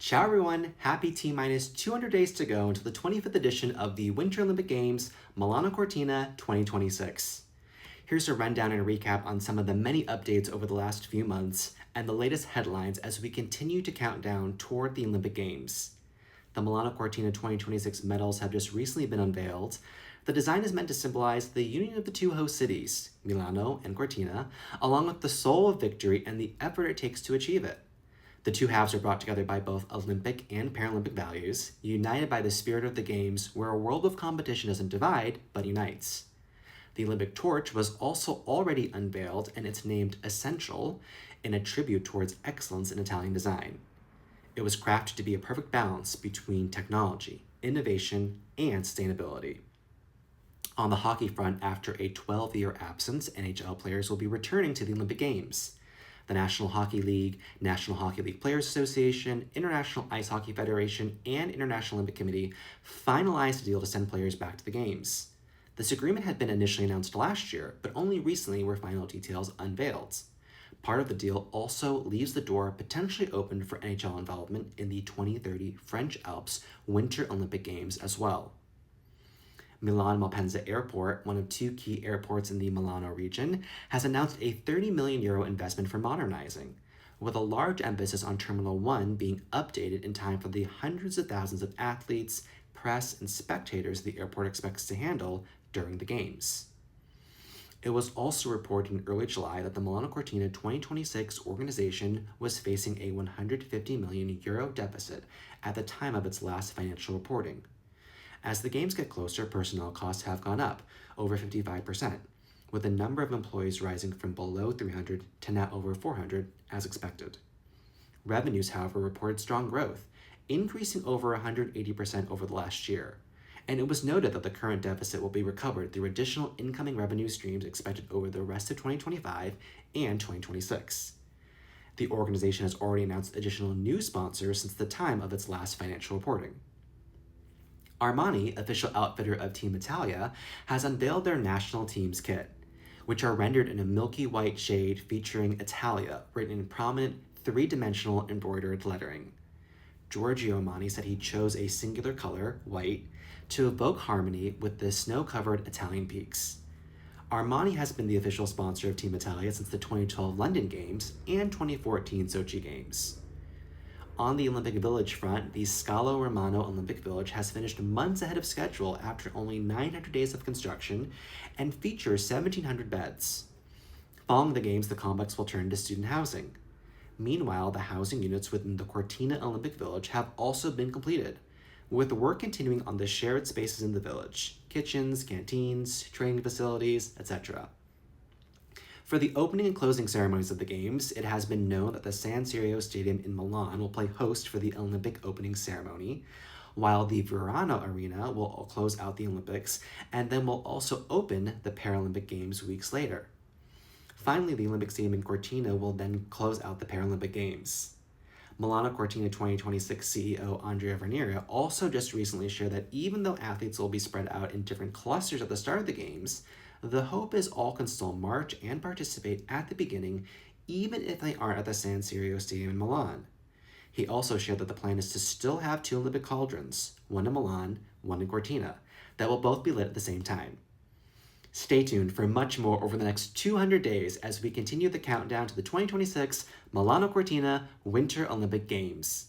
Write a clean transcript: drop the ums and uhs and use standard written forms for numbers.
Ciao everyone, happy T-minus 200 days to go until the 25th edition of the Winter Olympic Games, Milano Cortina 2026. Here's a rundown and recap on some of the many updates over the last few months and the latest headlines as we continue to count down toward the Olympic Games. The Milano Cortina 2026 medals have just recently been unveiled. The design is meant to symbolize the union of the two host cities, Milano and Cortina, along with the soul of victory and the effort it takes to achieve it. The two halves are brought together by both Olympic and Paralympic values, united by the spirit of the Games, where a world of competition doesn't divide, but unites. The Olympic torch was also already unveiled, and it's named Essential, in a tribute towards excellence in Italian design. It was crafted to be a perfect balance between technology, innovation, and sustainability. On the hockey front, after a 12-year absence, NHL players will be returning to the Olympic Games. The National Hockey League, National Hockey League Players Association, International Ice Hockey Federation, and International Olympic Committee finalized a deal to send players back to the Games. This agreement had been initially announced last year, but only recently were final details unveiled. Part of the deal also leaves the door potentially open for NHL involvement in the 2030 French Alps Winter Olympic Games as well. Milan Malpensa Airport, one of two key airports in the Milano region, has announced a €30 million investment for modernizing, with a large emphasis on Terminal 1 being updated in time for the hundreds of thousands of athletes, press, and spectators the airport expects to handle during the Games. It was also reported in early July that the Milano Cortina 2026 organization was facing a €150 million deficit at the time of its last financial reporting. As the Games get closer, personnel costs have gone up, over 55%, with the number of employees rising from below 300 to now over 400, as expected. Revenues, however, reported strong growth, increasing over 180% over the last year, and it was noted that the current deficit will be recovered through additional incoming revenue streams expected over the rest of 2025 and 2026. The organization has already announced additional new sponsors since the time of its last financial reporting. Armani, official outfitter of Team Italia, has unveiled their national team's kit, which are rendered in a milky white shade featuring Italia written in prominent three-dimensional embroidered lettering. Giorgio Armani said he chose a singular color, white, to evoke harmony with the snow-covered Italian peaks. Armani has been the official sponsor of Team Italia since the 2012 London Games and 2014 Sochi Games. On the Olympic Village front, the Scalo Romano Olympic Village has finished months ahead of schedule after only 900 days of construction and features 1,700 beds. Following the Games, the complex will turn to student housing. Meanwhile, the housing units within the Cortina Olympic Village have also been completed, with work continuing on the shared spaces in the village: kitchens, canteens, training facilities, etc. For the opening and closing ceremonies of the Games, it has been known that the San Siro Stadium in Milan will play host for the Olympic opening ceremony, while the Verona Arena will close out the Olympics and then will also open the Paralympic Games weeks later. Finally, the Olympic Stadium in Cortina will then close out the Paralympic Games. Milano Cortina 2026 CEO Andrea Verniera also just recently shared that even though athletes will be spread out in different clusters at the start of the Games, the hope is all can still march and participate at the beginning, even if they aren't at the San Siro Stadium in Milan. He also shared that the plan is to still have two Olympic Cauldrons, one in Milan, one in Cortina, that will both be lit at the same time. Stay tuned for much more over the next 200 days as we continue the countdown to the 2026 Milano Cortina Winter Olympic Games.